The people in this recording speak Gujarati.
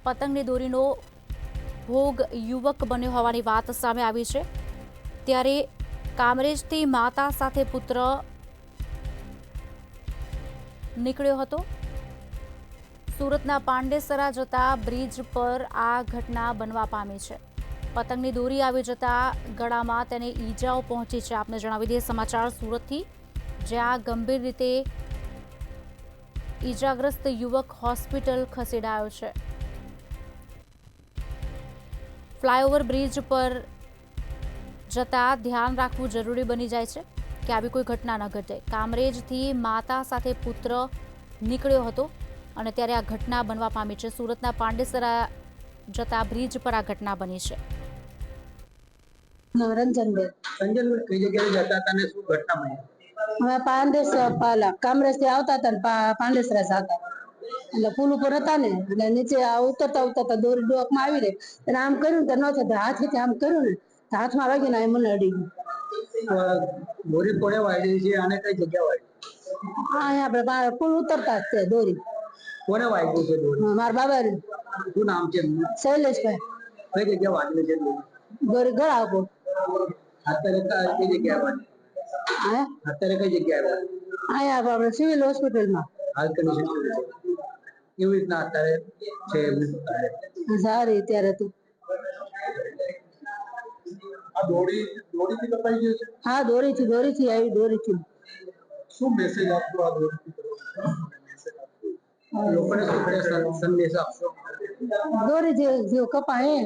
પતંગની દોરીનો ભોગ યુવક બન્યો હોવાની વાત સામે આવી છે। ત્યારે કામરેજથી માતા સાથે પુત્ર નીકળ્યો હતો। સુરતના પાંડેસરા જતા બ્રિજ પર આ ઘટના બનવા પામી છે। પતંગની દોરી આવી જતા ગળામાં તેને ઈજાઓ પહોંચી છે। આપને જણાવી દઈએ સમાચાર સુરતથી, જ્યાં ગંભીર રીતે ઈજાગ્રસ્ત યુવક હોસ્પિટલ ખસેડાયો છે। ફ્લાયઓવર બ્રિજ પર જતા ધ્યાન રાખવું જરૂરી બની જાય છે કે આવી કોઈ ઘટના ન ઘટે। કામરેજથી માતા સાથે પુત્ર નીકળ્યો હતો અને ત્યારે આ ઘટના બનવા પામી છે। સુરતના પાંડેસરા જતા બ્રિજ પર આ ઘટના બની છે। રંજનબેન કઈ જગ્યાએ જતા હતા ને શું ઘટના બની? અમે પાંડેસરા કામરેજ થી આવતા હતા ને પાંડેસરા જતા એટલે પુલ ઉપર હતા ને એટલે નીચે ઉતરતા ઉતરતા દોરી ડોકમાં આવી રહી અને આમ કર્યું ને ન થતા હાથેથી આમ કર્યું ને હાથમાં વાગીને મને અડી ગયું। દોરી કોને વાળી છે અને કઈ જગ્યા વાળી? અહીંયા આપણે પુલ ઉતરતા જ છે દોરી। કોને વાગ્યું છે દોરી? મારા બાબા। શું નામ છે એમનું? શૈલેષભાઈ। કઈ જગ્યા વાગેલી છે દોરી? દોરી ગળા ઉપર। અત્યારે કઈ જગ્યાએ વાગી? અત્યારે કઈ જગ્યાએ વાગી? અહીંયા આપણે સિવિલ હોસ્પિટલમાં। હાલ કન્ડિશન કેવી રીતના અત્યારે છે એમની? સારી અત્યારે તો। આ દોરીથી કપાઈ ગયું છે? હા દોરીથી આવી દોરીથી। શું મેસેજ આપશો આ દોરીથી? લોકોને શું સંદેશ આપશો? દોરી જે કપાય